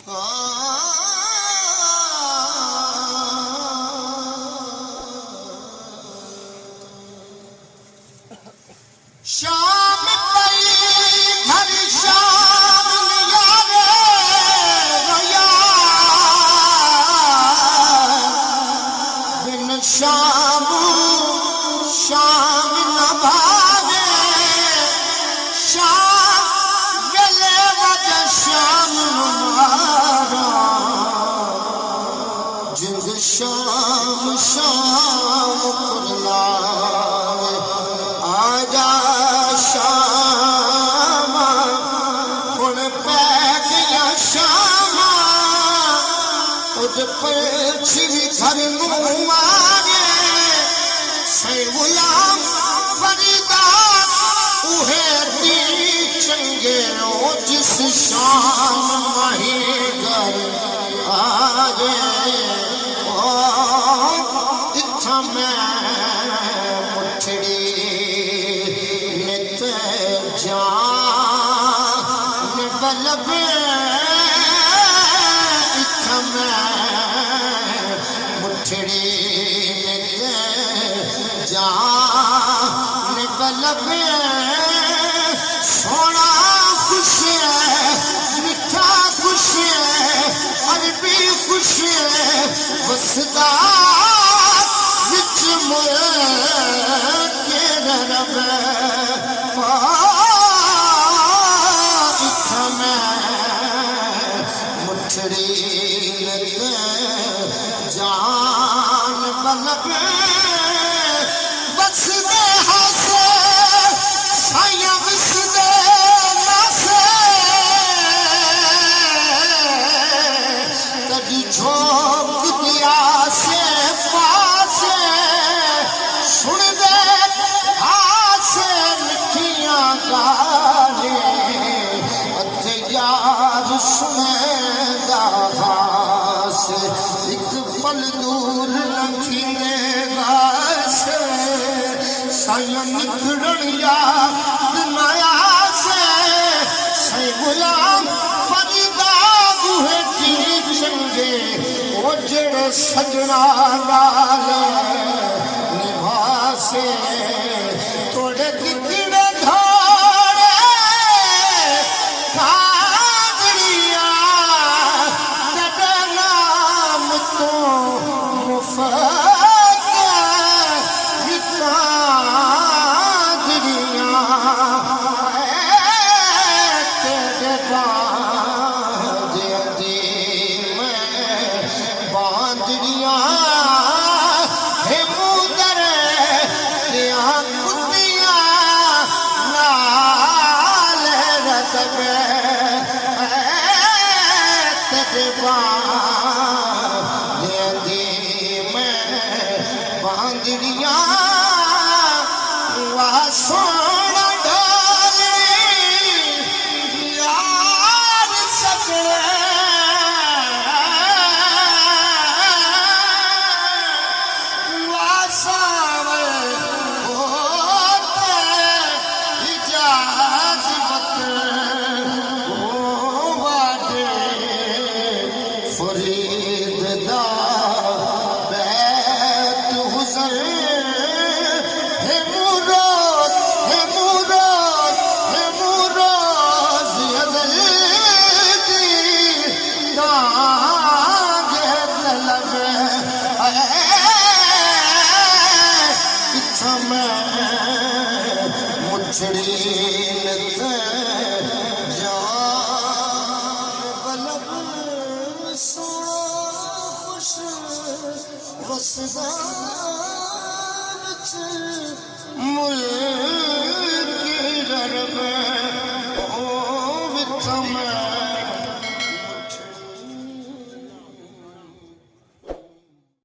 शाम पई घर शाम यारे रोया बिन शाम शाम न भावे शाम गले वज शाम मारा जिंद शाम शाम कुरला आजा शामा हुण पै गया शामा उद पछी घर नूं आगे सै गुलाम फरीदा उहे दी चंगे ओ जिस शाम माही घर आगे ओ इत्था मैं मुठड़ी जान बलब इत्था मैं मुठड़ी जान बलब सोना खुश है मिठा खुश है अरबी खुश है वसदा विच के रब मुठड़ी जान बलब बस दे हासे साया बस दे नासे कभी झोंक दिया से पासे सुन दे हासे मिठियां गाने यार सुनेगा से एक पल दूर लंघेगा से साया निखड़न याद नया से सै गुलाम फरीदा गुहे की चंगे ओ जेड़े सजना नाल निभासे तोड़े दिखड़े सोना डाली यार सजने वासावे होते इजाजत ओ वादे फरीद दा बैत हुज़र मुठड़ी जान बलब सोना खुश वसदा मुल